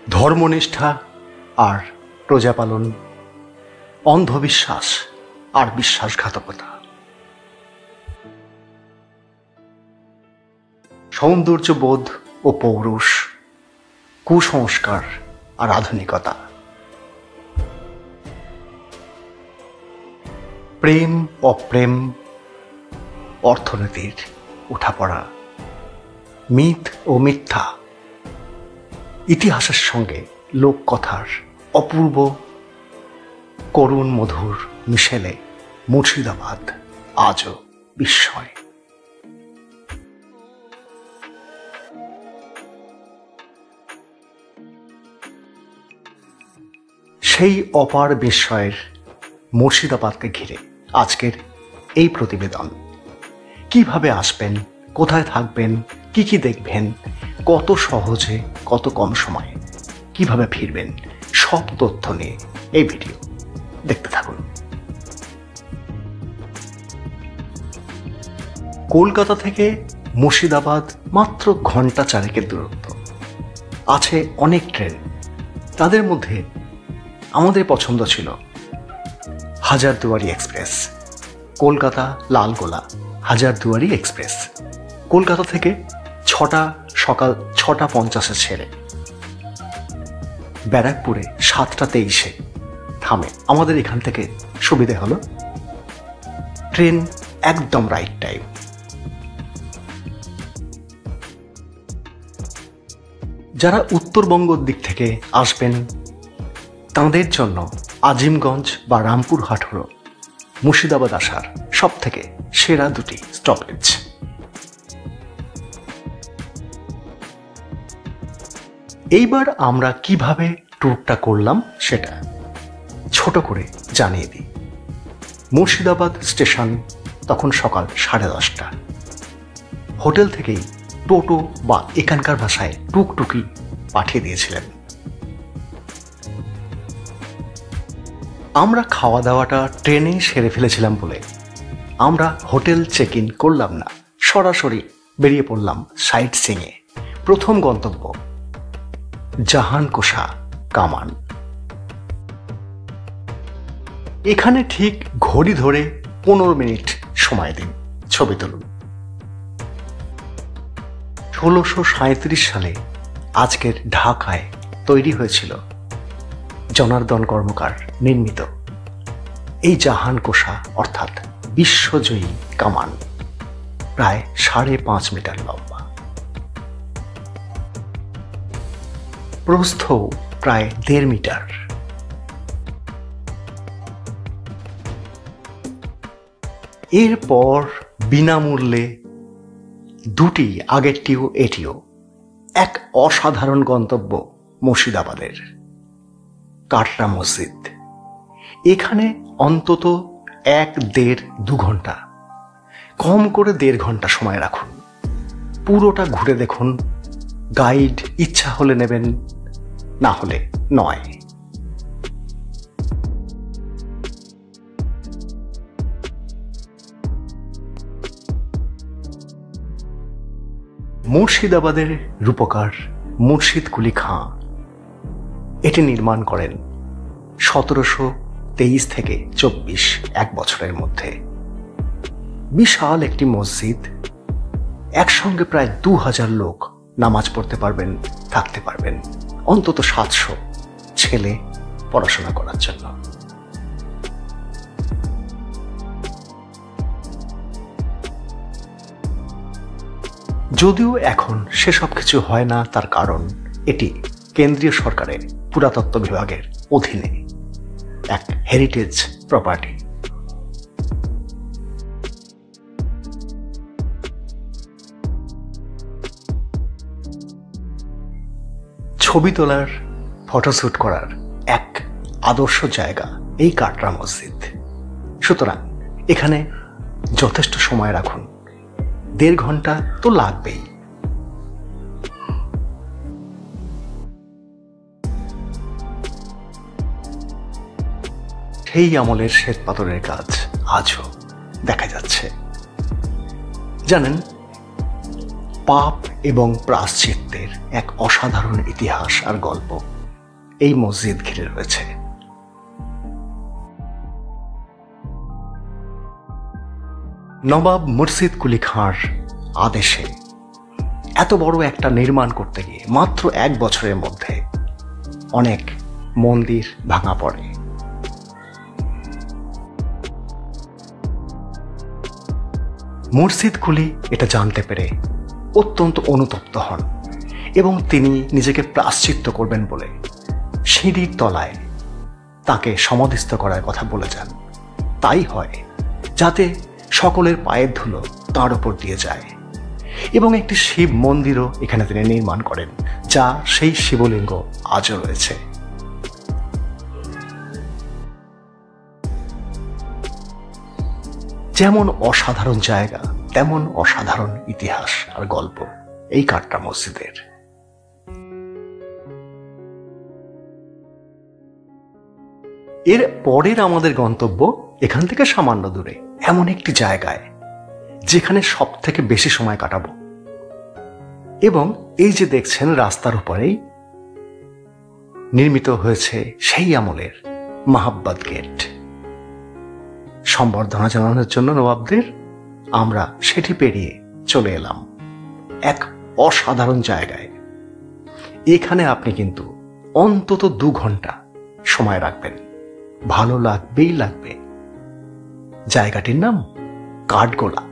ধর্মনিষ্ঠা আর প্রজাপালন, অন্ধবিশ্বাস আর বিশ্বাসঘাতকতা, সৌন্দর্যবোধ ও পৌরুষ, কুসংস্কার আর আধুনিকতা, প্রেম অপ্রেম, অর্থনীতির উঠাপড়া, মিথ ও মিথ্যা, ইতিহাসের সঙ্গে লোককথার অপূর্ব করুণ মধুর মিশেলে মুর্শিদাবাদ আজও বিস্ময়। সেই অপার বিস্ময়ের মুর্শিদাবাদকে ঘিরে আজকের এই প্রতিবেদন। কিভাবে আসবেন, কোথায় থাকবেন, কি কি দেখবেন, কত সহজে, কত কম সময়ে কিভাবে ফিরবেন, সব তথ্য নিয়ে এই ভিডিও দেখতে থাকুন। কলকাতা থেকে মুর্শিদাবাদ মাত্র ঘন্টা চারেকের দূরত্ব। আছে অনেক ট্রেন, তাদের মধ্যে আমাদের পছন্দ ছিল হাজারদুয়ারি এক্সপ্রেস, কলকাতা লালগোলা হাজারদুয়ারি এক্সপ্রেস। কলকাতা থেকে সকাল 6:50 ছেড়ে ব্যারাকপুরে 7:23 থামে। আমাদের এখান থেকে সুবিধে হলো ট্রেন একদম রাইট টাইম। যারা উত্তরবঙ্গের দিক থেকে আসবেন তাঁদের জন্য আজিমগঞ্জ বা রামপুরহাট হল মুর্শিদাবাদ আসার সব থেকে সেরা দুটি স্টপেজ। এইবার আমরা কিভাবে ট্যুরটা করলাম সেটা ছোট করে জানিয়ে দিই। মুর্শিদাবাদ স্টেশন তখন সকাল 10:30। হোটেল থেকেই টোটো বা এখানকার ভাষায় টুকটুকি পাঠিয়ে দিয়েছিলেন। আমরা খাওয়া দাওয়াটা ট্রেনে সেরে ফেলেছিলাম বলে আমরা হোটেল চেক ইন করলাম না, সরাসরি বেরিয়ে পড়লাম সাইট সিইংয়ে। প্রথম গন্তব্য জাহানকোষা কামান। এখানে ঠিক ঘড়ি ধরে 15 মিনিট সময় দিন, ছবি তুলুন। 1637 সালে আজকের ঢাকায় তৈরি হয়েছিল জনার্দন কর্মকার নির্মিত এই জাহানকোষা অর্থাৎ বিশ্বজয়ী কামান, প্রায় 5.5 মিটার লম্বা, প্রস্থ প্রায় 1.5 মিটার। এরপর বিনামূল্যে দুটি, আগেরটিও এটিও, এক অসাধারণ গন্তব্য মুর্শিদাবাদের কাটরা মসজিদ। এখানে অন্তত 1-1.5-2 ঘন্টা, কম করে 1.5 ঘন্টা সময় রাখুন। পুরোটা ঘুরে দেখুন। গাইড ইচ্ছা হলে নেবেন, না হলে নয়। মুর্শিদাবাদের রূপকার মুর্শিদ কুলি খাঁ এটি নির্মাণ করেন 1723 থেকে 24, 1 বছরের মধ্যে। বিশাল একটি মসজিদ, একসঙ্গে প্রায় 2000 লোক নামাজ পড়তে পারবেন, থাকতে পারবেন। অন্তত 700 ছেলে পড়াশোনা করার জন্য। যদিও এখন সেসব কিছু হয় না, তার কারণ এটি কেন্দ্রীয় সরকারের পুরাতত্ত্ব বিভাগের অধীনে এক হেরিটেজ প্রপার্টি। ছবি তোলার, ফটোশ্যুট করার এক আদর্শ জায়গা এই কাটরা মসজিদ। সুতরাং এখানে যথেষ্ট সময় রাখুন, 1.5 ঘন্টা তো লাগবেই। সেই আমলের শ্বেত পাথরের কাজ আজও দেখা যাচ্ছে। জানেন, পাপ এবং প্রায়শ্চিত্তের এক অসাধারণ ইতিহাস আর গল্প এই মসজিদ ঘিরে রয়েছে। নবাব মুর্শিদ কুলি খাঁর আদেশে এত বড় একটা নির্মাণ করতে গিয়ে মাত্র 1 বছরের মধ্যে অনেক মন্দির ভাঙা পড়ে। মুর্শিদ কুলি এটা জানতে পেরে অত্যন্ত অনুতপ্ত হন এবং তিনি নিজেকে প্রায়শ্চিত্ত করবেন বলে সিঁড়ির তলায় তাকে সমাধিস্থ করার কথা বলে যান। তাই হয় যাতে সকলের পায়ের ধুলো তার উপর দিয়ে যায়, এবং একটি শিব মন্দিরও এখানে তিনি নির্মাণ করেন, যা সেই শিবলিঙ্গ আজও রয়েছে। যেমন অসাধারণ জায়গা তেমন অসাধারণ ইতিহাস আর গল্প এই কাটরা মসজিদের। এর পরের আমাদের গন্তব্য এখান থেকে সামান্য দূরে এমন একটি জায়গায় যেখানে সব থেকে বেশি সময় কাটাবো। এবং এই যে দেখছেন রাস্তার উপরেই নির্মিত হয়েছে সেই আমলের মাহাব্বাত গেট। সম্বর্ধনা জানানোর জন্য নবাবদের আমরা সেটি পেরিয়ে চলে এলাম এক অসাধারণ জায়গায়। এখানে আপনি কিন্তু অন্তত 2 ঘন্টা সময় রাখবেন, ভালো লাগবেই লাগবে। জায়গাটির নাম কাঠগোলা।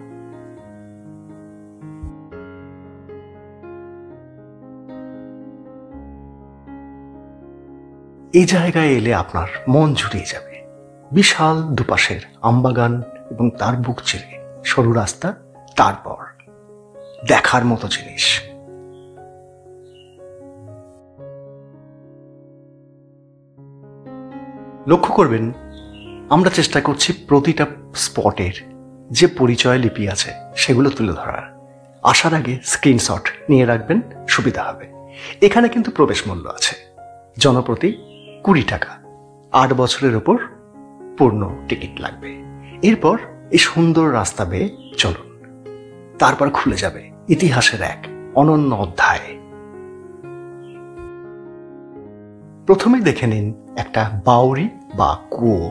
এই জায়গায় এলে আপনার মন জুড়িয়ে যাবে। বিশাল দুপাশের আমবাগান এবং তার বুক চিরে সরু রাস্তা, তারপর দেখার মতো জিনিস। লক্ষ্য করবেন আমরা চেষ্টা করছি প্রতিটা স্পটের যে পরিচয় লিপি আছে সেগুলো তুলে ধরার। আসার আগে স্ক্রিনশট নিয়ে রাখবেন, সুবিধা হবে। এখানে কিন্তু প্রবেশ মূল্য আছে, জনপ্রতি 20 টাকা। 8 বছরের ওপর পূর্ণ টিকিট লাগবে। এরপর এই সুন্দর রাস্তা বেয়ে চলুন, তারপর খুলে যাবে ইতিহাসের এক অনন্য অধ্যায়। প্রথমে দেখে নিন একটা বাউরি বা কুয়ো।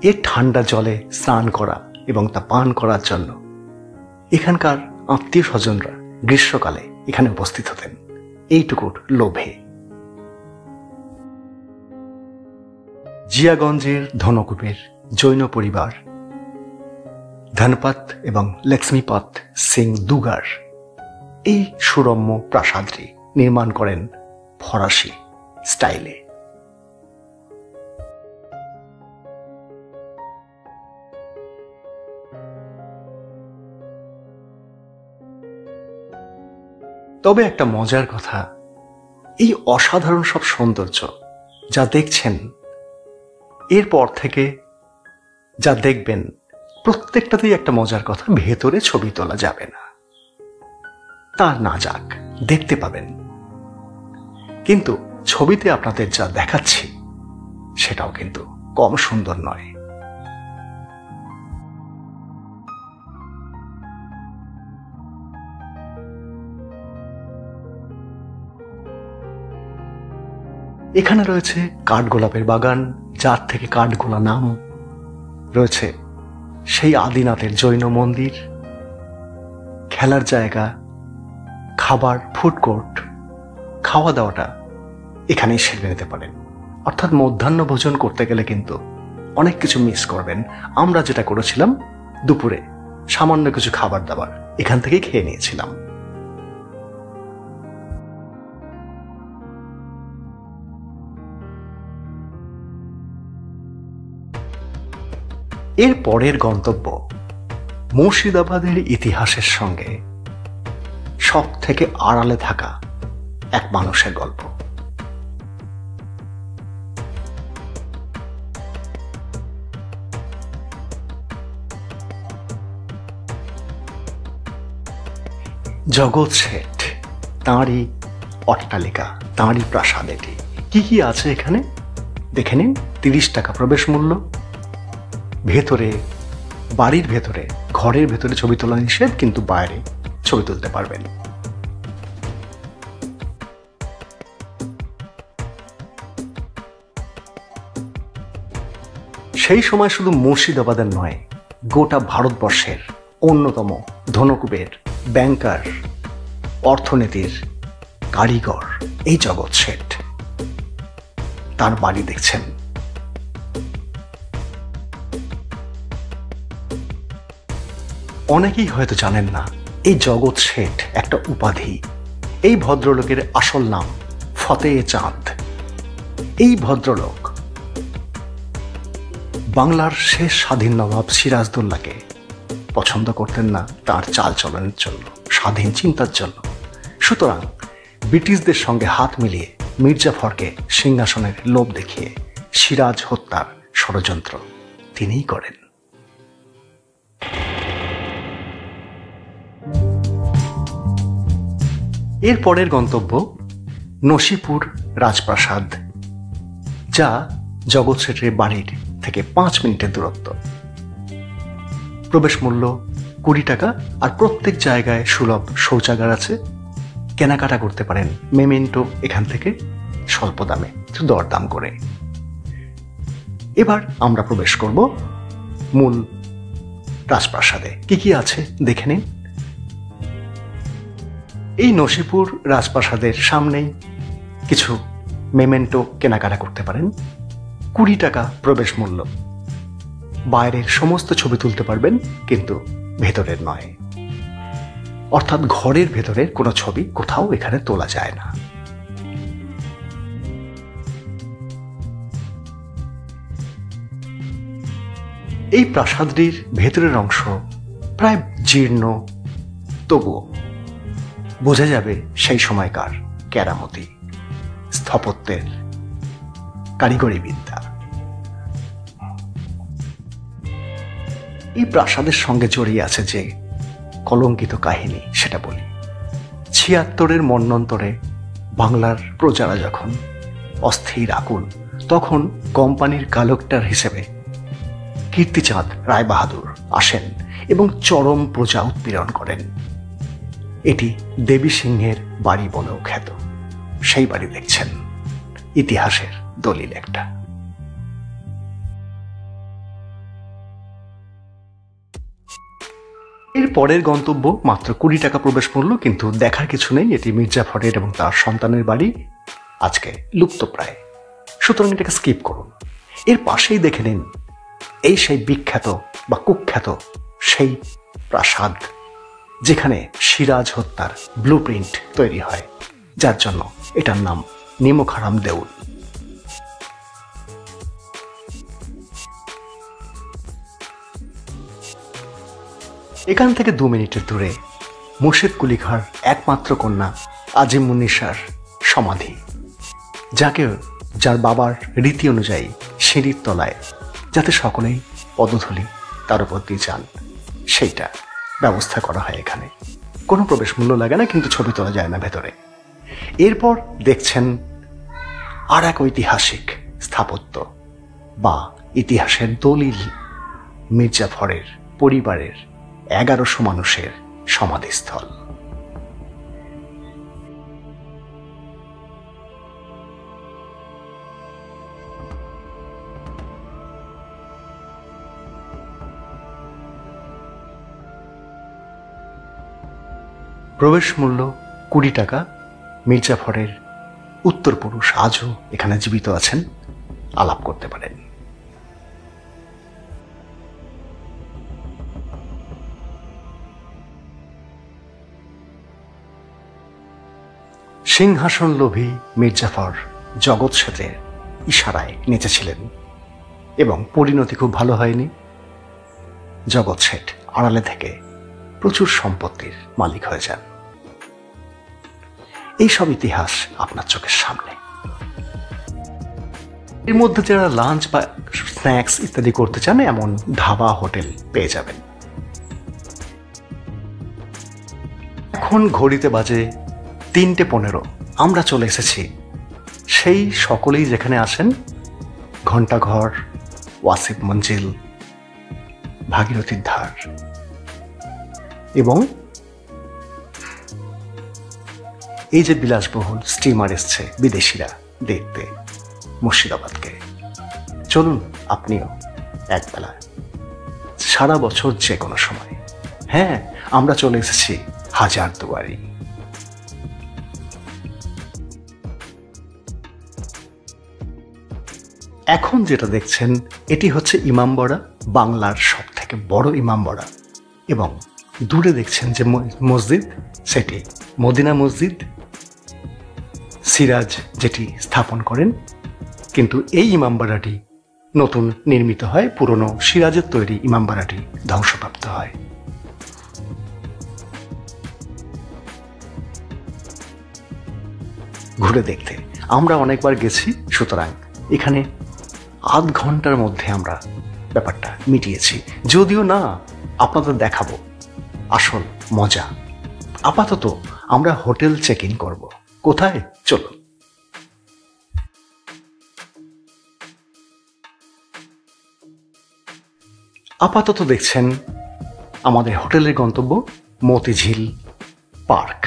এর ঠান্ডা জলে স্নান করা এবং তা পান করার জন্য এখানকার আত্মীয় স্বজনরা গ্রীষ্মকালে এখানে উপস্থিত হতেন এইটুকুর লোভে। জিয়াগঞ্জের ধনকুবের জৈন পরিবার ধনপত এবং লক্ষ্মীপত সিং দুগার এই সুরম্য প্রাসাদটি নির্মাণ করেন ফরাসি স্টাইলে। তবে একটা মজার কথা, এই অসাধারণ সব সৌন্দর্য যা দেখছেন এরপর থেকে যা দেখবেন প্রত্যেকটাতেই একটা মজার কথা, ভেতরে ছবি তোলা যাবে না। তা না যাক, দেখতে পাবেন, কিন্তু ছবিতে আপনাদের যা দেখাচ্ছি সেটাও কিন্তু কম সুন্দর নয়। এখানে রয়েছে কাঠগোলাপের বাগান, যার থেকে কাঠগোলা নাম। রয়েছে সেই আদিনাথের জৈন মন্দির, খেলার জায়গা, খাবার, ফুড কোর্ট। খাওয়া দাওয়াটা এখানেই সেরে নিতে পারেন। অর্থাৎ মধ্যাহ্ন ভোজন করতে গেলে কিন্তু অনেক কিছু মিস করবেন। আমরা যেটা করেছিলাম, দুপুরে সামান্য কিছু খাবার দাবার এখান থেকেই খেয়ে নিয়েছিলাম। এর পরের গন্তব্য মুর্শিদাবাদের ইতিহাসের সঙ্গে সব থেকে আড়ালে থাকা এক মানুষের গল্প। জগৎ শেঠ, তাঁরই অট্টালিকা, তাঁরই প্রাসাদ। এটি কি কি আছে এখানে দেখে নিন। 30 টাকা প্রবেশ মূল্য। ভেতরে, বাড়ির ভেতরে, ঘরের ভেতরে ছবি তোলা নিষেধ, কিন্তু বাইরে ছবি তুলতে পারবেন। সেই সময় শুধু মুর্শিদাবাদের নয়, গোটা ভারতবর্ষের অন্যতম ধনকুবের, ব্যাংকার, অর্থনীতির কারিগর এই জগৎ শেঠ, তার বাড়ি দেখছেন। অনেকেই হয়তো জানেন না, এই জগৎ শেঠ একটা উপাধি। এই ভদ্রলোকের আসল নাম ফতেহ চাঁদ। এই ভদ্রলোক বাংলার শেষ স্বাধীন নবাব সিরাজদৌল্লাকে পছন্দ করতেন না তার চালচলনের জন্য, স্বাধীন চিন্তার জন্য। সুতরাং ব্রিটিশদের সঙ্গে হাত মিলিয়ে মির্জাফরকে সিংহাসনের লোভ দেখিয়ে সিরাজ হত্যার ষড়যন্ত্র তিনিই করেন। এর পরের গন্তব্য নসিপুর রাজপ্রাসাদ, যা জগৎ শেঠের বাড়ির থেকে 5 মিনিটের দূরত্ব। প্রবেশ মূল্য 20 টাকা, আর প্রত্যেক জায়গায় সুলভ শৌচাগার আছে। কেনাকাটা করতে পারেন মেমেন্টো এখান থেকে স্বল্প দামে, দরদাম করে। এবার আমরা প্রবেশ করব মূল রাজপ্রাসাদে। কি কি আছে দেখে নিন। এই নসিপুর রাজপ্রাসাদের সামনেই কিছু মেমেন্টো কেনাকাটা করতে পারেন। 20 টাকা প্রবেশ মূল্য। বাইরের সমস্ত ছবি তুলতে পারবেন, কিন্তু ভেতরের নয়। অর্থাৎ ঘরের ভেতরের কোনো ছবি কোথাও এখানে তোলা যায় না। এই প্রাসাদটির ভেতরের অংশ প্রায় জীর্ণ, তবুও বোঝা যাবে সেই সময়কার কেরামতি, স্থাপত্যের কারিগরি বিদ্যা। এই প্রাসাদের সঙ্গে জড়িয়ে আছে যে কলঙ্কিত কাহিনী, সেটা বলি। 76-এর মন্বন্তরে বাংলার প্রজারা যখন অস্থির আকুল, তখন কোম্পানির কালেক্টর হিসেবে কীর্তিচাঁদ রায়বাহাদুর আসেন এবং চরম প্রজা উৎপীড়ন করেন। এটি দেবী সিংহের বাড়ি বলেও খ্যাত। সেই বাড়ি দেখছেন, ইতিহাসের দলিল একটা। এর পরের গন্তব্য মাত্র 20 টাকা প্রবেশ মূল্য, কিন্তু দেখার কিছু নেই। এটি মির্জাফরের এবং তার সন্তানের বাড়ি, আজকে লুপ্তপ্রায়। সুতরাং এটাকে স্কিপ করুন। এর পাশেই দেখে নিন এই সেই বিখ্যাত বা কুখ্যাত সেই প্রাসাদ, যেখানে সিরাজ হত্যার ব্লুপ্রিন্ট তৈরি হয়, যার জন্য এটার নাম নিমকহারাম দেউল। এখান থেকে 2 মিনিটের দূরে মুর্শিদ কুলি খাঁর একমাত্র কন্যা আজিমুন্নিসার সমাধি, যার বাবার রীতি অনুযায়ী সিঁড়ির তলায়, যাতে সকলেই পদধূলি তার উপর দিয়ে যান, সেইটা ব্যবস্থা করা হয়। এখানে কোনো প্রবেশ মূল্য লাগে না, কিন্তু ছবি তোলা যায় না ভেতরে। এরপর দেখছেন আর এক ঐতিহাসিক স্থাপত্য বা ইতিহাসের দলিল, মির্জাফরের পরিবারের 1100 মানুষের সমাধিস্থল। প্রবেশ মূল্য 20 টাকা। মির্জাফরের উত্তরপুরুষ আজও এখানে জীবিত আছেন, আলাপ করতে পারেন। সিংহাসন লোভী মির্জাফর জগৎ শেঠের ইশারায় নেচেছিলেন এবং পরিণতি খুব ভালো হয়নি। জগৎ শেঠ আড়ালে থেকে প্রচুর সম্পত্তির মালিক হয়ে যান। এই সব ইতিহাস আপনার চোখের সামনে। এর মধ্যে যারা লাঞ্চ বা স্ন্যাক্স ইত্যাদি করতে চান, এমন ধাবা, হোটেল পেয়ে যাবেন। এখন ঘড়িতে বাজে 3:15। আমরা চলে এসেছি সেই সকলেই যেখানে আসেন, ঘণ্টাঘর, ওয়াসিফ মঞ্জিল, ভাগীরথীর ধার এবং এই যে বিলাসবহুল স্টিমার এসছে বিদেশিরা দেখতে মুর্শিদাবাদকে, চলুন আপনিও একবেলা, সারা বছর যে কোনো সময়। হ্যাঁ, আমরা চলে এসেছি হাজারদুয়ারি। এখন যেটা দেখছেন এটি হচ্ছে ইমামবাড়া, বাংলার সব থেকে বড় ইমামবাড়া। এবং দূরে দেখছেন যে মসজিদ, সেটি মদিনা মসজিদ, সিরাজ যেটি স্থাপন করেন। কিন্তু এই ইমামবাড়াটি নতুন নির্মিত হয়, পুরনো সিরাজের তৈরি ইমামবাড়াটি ধ্বংসপ্রাপ্ত হয়। ঘুরে দেখতে আমরা অনেকবার গেছি, সুতরাং এখানে আধ ঘন্টার মধ্যে আমরা ব্যাপারটা মিটিয়েছি। যদিও না, আপনাদের দেখাবো আসল মজা। আপাতত আমরা হোটেল চেক ইন করবো। কোথায়? চলুন। আপাতত দেখছেন আমাদের হোটেলের গন্তব্য মতিঝিল পার্ক।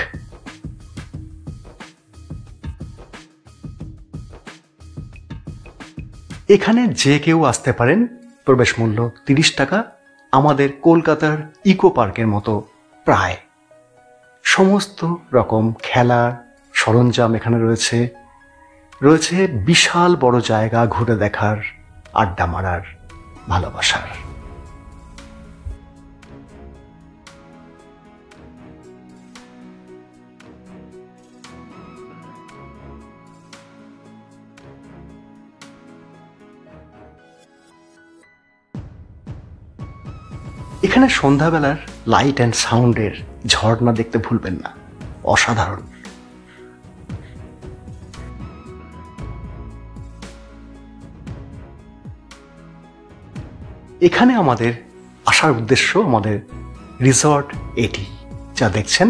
এখানে যে কেউ আসতে পারেন, প্রবেশ মূল্য 30 টাকা। আমাদের কলকাতার ইকো পার্কের মতো প্রায় সমস্ত রকম খেলার সরঞ্জাম এখানে রয়েছে। রয়েছে বিশাল বড় জায়গা ঘুরে দেখার, আড্ডা মারার, ভালোবাসার। এখানে সন্ধ্যাবেলার লাইট অ্যান্ড সাউন্ডের ঝর্ণা দেখতে ভুলবেন না, অসাধারণ। এখানে আমাদের আসার উদ্দেশ্য, আমাদের রিসর্ট এটি যা দেখছেন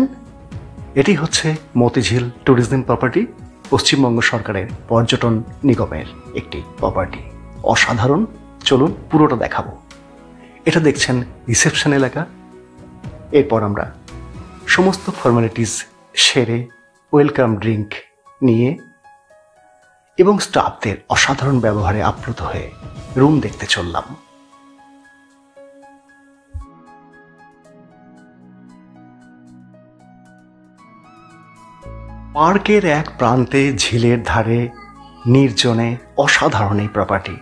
এটি হচ্ছে মতিঝিল ট্যুরিজম প্রপার্টি, পশ্চিমবঙ্গ সরকারের পর্যটন নিগমের একটি প্রপার্টি। অসাধারণ, চলুন পুরোটা দেখাবো। এটা দেখছেন রিসেপশন এলাকা। এরপর আমরা সমস্ত ফর্মালিটিস সেরে ওয়েলকাম ড্রিঙ্ক নিয়ে এবং স্টাফদের অসাধারণ ব্যবহারে আপ্লুত হয়ে রুম দেখতে চললাম। পার্কের এক প্রান্তে ঝিলের ধারে নির্জনে অসাধারণ এই প্রপার্টি।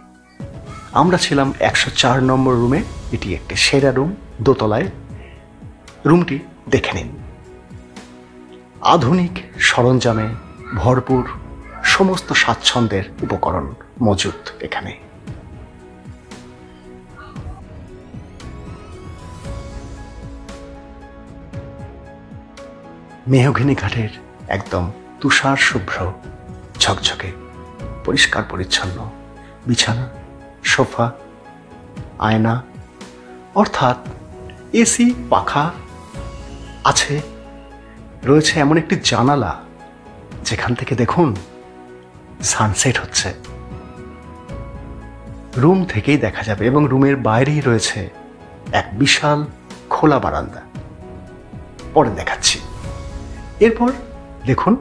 আমরা ছিলাম 104 নম্বর রুমে। এটি একটি সেরা রুম, দোতলায়। রুমটি দেখে নিন। আধুনিক সরঞ্জামে ভরপুর, সমস্ত স্বাচ্ছন্দ্যের উপকরণ মজুদ এখানে। মেহগিনি ঘাটের একদম তুষার শুভ্র ঝকঝকে পরিষ্কার পরিচ্ছন্ন বিছানা, সোফা, আয়না, অর্থাৎ এসি, পাখা আছে। রয়েছে এমন একটি জানালা যেখান থেকে দেখুন সানসেট হচ্ছে, রুম থেকেই দেখা যাবে। এবং রুমের বাইরেই রয়েছে এক বিশাল খোলা বারান্দা, পরে দেখাচ্ছি। এরপর দেখুন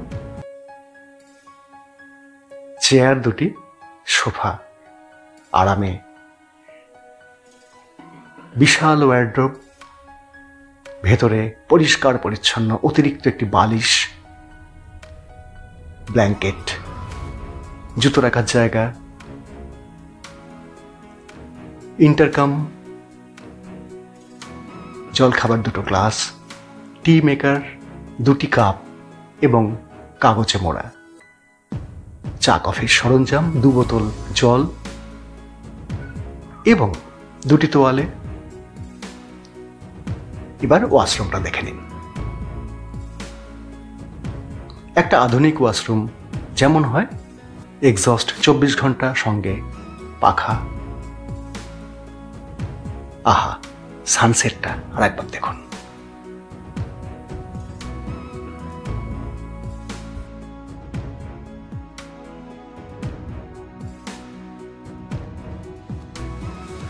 চেয়ার দুটি, সোফা, আরামে, বিশাল ওয়ার্ড্রোব, ভেতরে পরিষ্কার পরিচ্ছন্ন, অতিরিক্ত একটি বালিশ, ব্ল্যাঙ্কেট, জুতো রাখার জায়গা, ইন্টারকাম, জল খাবার 2টো গ্লাস, টি মেকার 2টি কাপ এবং কাগজে মোড়া চা কফির সরঞ্জাম, 2 বোতল জল এবং 2টি তোয়ালে। এবার ওয়াশরুমটা দেখে নিন। একটা আধুনিক ওয়াশরুম যেমন হয়, এক্সস্ট 24 ঘন্টা, সঙ্গে পাখা। আহা, সানসেটটা আর একবার দেখুন।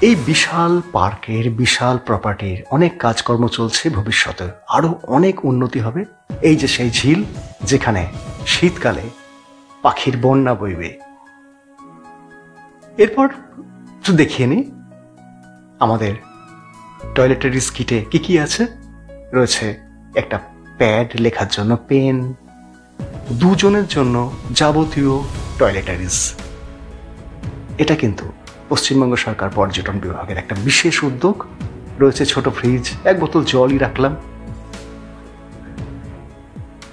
এই বিশাল পার্কের, বিশাল প্রপার্টির অনেক কাজকর্ম চলছে। ভবিষ্যতে আরো অনেক উন্নতি হবে। এই যে সেই ঝিল, যেখানে শীতকালে পাখির বন্যা বইবে। এরপর তো দেখিয়ে নি আমাদের টয়লেটারিজ কিটে কি কি আছে। রয়েছে একটা প্যাড, লেখার জন্য পেন, দুজনের জন্য যাবতীয় টয়লেটারিজ। এটা কিন্তু পশ্চিমবঙ্গ সরকার পর্যটন বিভাগের একটা বিশেষ উদ্যোগ। রয়েছে ছোট ফ্রিজ, এক বোতল জলই রাখলাম।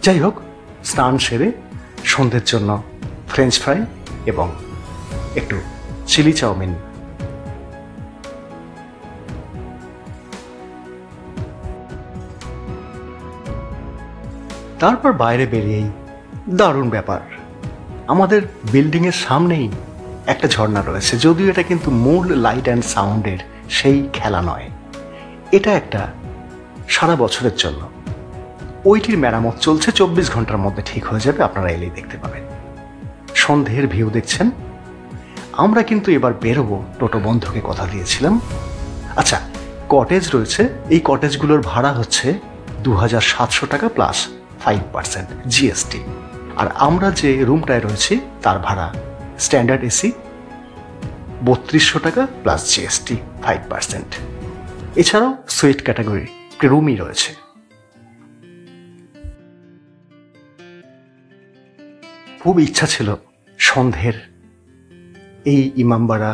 যাই হোক, স্নান সেরে সন্ধ্যের জন্য ফ্রেঞ্চ ফ্রাই এবং একটু চিলি চাউমিন। তারপর বাইরে বেরিয়েই দারুণ ব্যাপার, আমাদের বিল্ডিং এর সামনেই একটা ঝর্ণা রয়েছে। যদিও এটা কিন্তু মূল লাইট অ্যান্ড সাউন্ডের সেই খেলা নয়, এটা একটা সারা বছরের জন্য। ওইটির মেরামত চলছে, 24 ঘন্টার মধ্যে ঠিক হয়ে যাবে, আপনারা এলেই দেখতে পাবেন। সন্ধ্যের ভিউ দেখছেন। আমরা কিন্তু এবার বেরোবো, টোটো বন্ধুকে কথা দিয়েছিলাম। আচ্ছা, কটেজ রয়েছে, এই কটেজগুলোর ভাড়া হচ্ছে 2700 টাকা প্লাস 5% জিএসটি। আর আমরা যে রুমটায় রয়েছি তার ভাড়া স্ট্যান্ডার্ড এসি 3200 টাকা প্লাস জিএসটি 5%। এছাড়াও সুইট ক্যাটাগরি রুমই রয়েছে। খুব ইচ্ছা ছিল সন্ধ্যের এই ইমামবাড়া,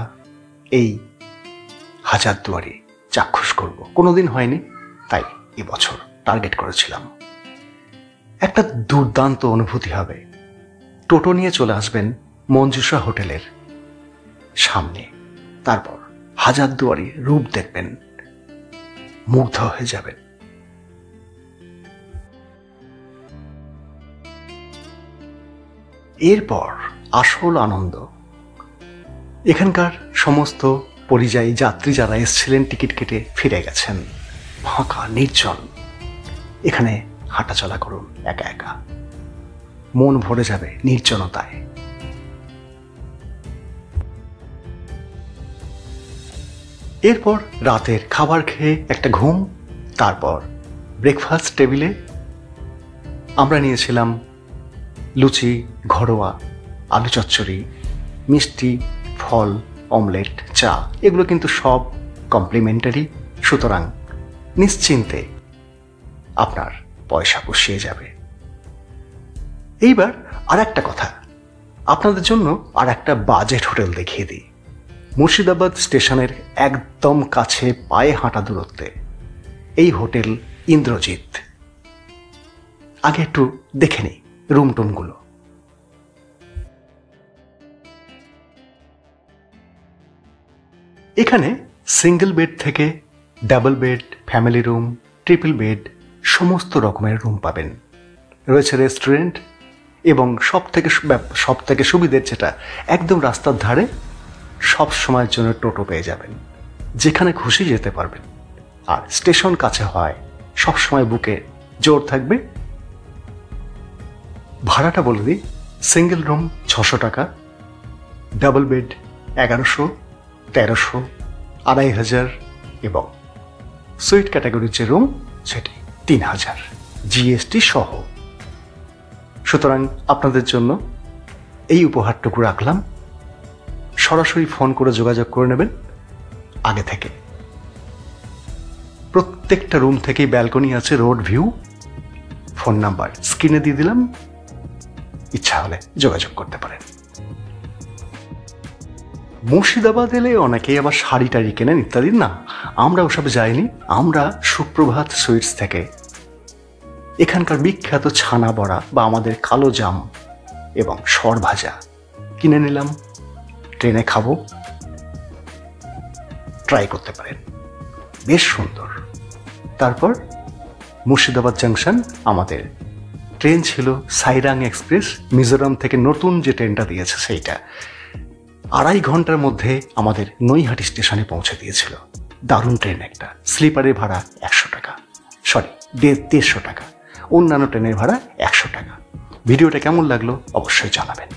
এই হাজারদুয়ারি চাক্ষুষ করব, কোনোদিন হয়নি, তাই এবছর টার্গেট করেছিলাম। একটা দুর্দান্ত অনুভূতি হবে। টোটো নিয়ে চলে আসবেন মঞ্জুসা হোটেলের সামনে, তারপর হাজারদুয়ারি রূপ দেখবেন, মুগ্ধ হয়ে যাবেন। এরপর আসল আনন্দ, এখানকার সমস্ত পরিযায়ী যাত্রী যারা এসেছিলেন টিকিট কেটে ফিরে গেছেন, ফাঁকা নির্জন, এখানে হাঁটাচলা করুন একা একা, মন ভরে যাবে নির্জনতায়। এরপর রাতের খাবার খেয়ে একটা ঘুম, তারপর ব্রেকফাস্ট টেবিলে আমরা নিয়েছিলাম লুচি, ঘরোয়া আলু চচ্চড়ি, মিষ্টি, ফল, অমলেট, চা। এগুলো কিন্তু সব কমপ্লিমেন্টারি, সুতরাং নিশ্চিন্তে আপনার পয়সা পুষিয়ে যাবে। এইবার আর একটা কথা, আপনাদের জন্য আর একটা বাজেট হোটেল দেখিয়ে দিই। মুর্শিদাবাদ স্টেশনের একদম কাছে, পায়ে হাঁটা দূরত্বে এই হোটেল ইন্দ্রজিৎ। আগে একটু দেখে নিই রুম টুমগুলো। এখানে সিঙ্গেল বেড থেকে double bed, family room, triple bed, সমস্ত রকমের রুম পাবেন। রয়েছে রেস্টুরেন্ট এবং সব থেকে সুবিধের যেটা, একদম রাস্তার ধারে সব সময়ের জন্য টোটো পেয়ে যাবেন, যেখানে খুশি যেতে পারবেন। আর স্টেশন কাছে হয়, সব সময় বুকে জোর থাকবে। ভাড়াটা বলে দিই, সিঙ্গেল রুম 600 টাকা, ডাবল বেড 1100, 1300, 2500 এবং সুইট ক্যাটাগরির যে রুম সেটি 3000 জিএসটি সহ। সুতরাং আপনাদের জন্য এই উপহারটুকু রাখলাম। সরাসরি ফোন করে যোগাযোগ করে নেবেন আগে থেকে। প্রত্যেকটা রুম থেকেই ব্যালকনি আছে, রোড ভিউ। ফোন নাম্বার স্ক্রিনে দিয়ে দিলাম, ইচ্ছা হলে যোগাযোগ করতে পারেন। মুর্শিদাবাদ এলে অনেকেই আবার শাড়ি টাড়ি কেনেন ইত্যাদি, না, আমরা ওসব যাইনি। আমরা সুপ্রভাত সুইটস থেকে এখানকার বিখ্যাত ছানা বড়া বা আমাদের কালো জাম এবং সর ভাজা কিনে নিলাম। ট্রেনে খাবো, ট্রাই করতে পারেন, বেশ সুন্দর। তারপর মুর্শিদাবাদ জাংশন আমাদের ট্রেন ছিল সাইরাং এক্সপ্রেস, মিজোরাম থেকে নতুন যে ট্রেনটা দিয়েছে সেইটা 2.5 ঘন্টার মধ্যে আমাদের নৈহাটি স্টেশনে পৌঁছে দিয়েছিল। দারুণ ট্রেন একটা। স্লিপারের ভাড়া 100 টাকা, সরি 150 টাকা, অন্যান্য ট্রেনের ভাড়া 100 টাকা। ভিডিওটা কেমন লাগলো অবশ্যই জানাবেন।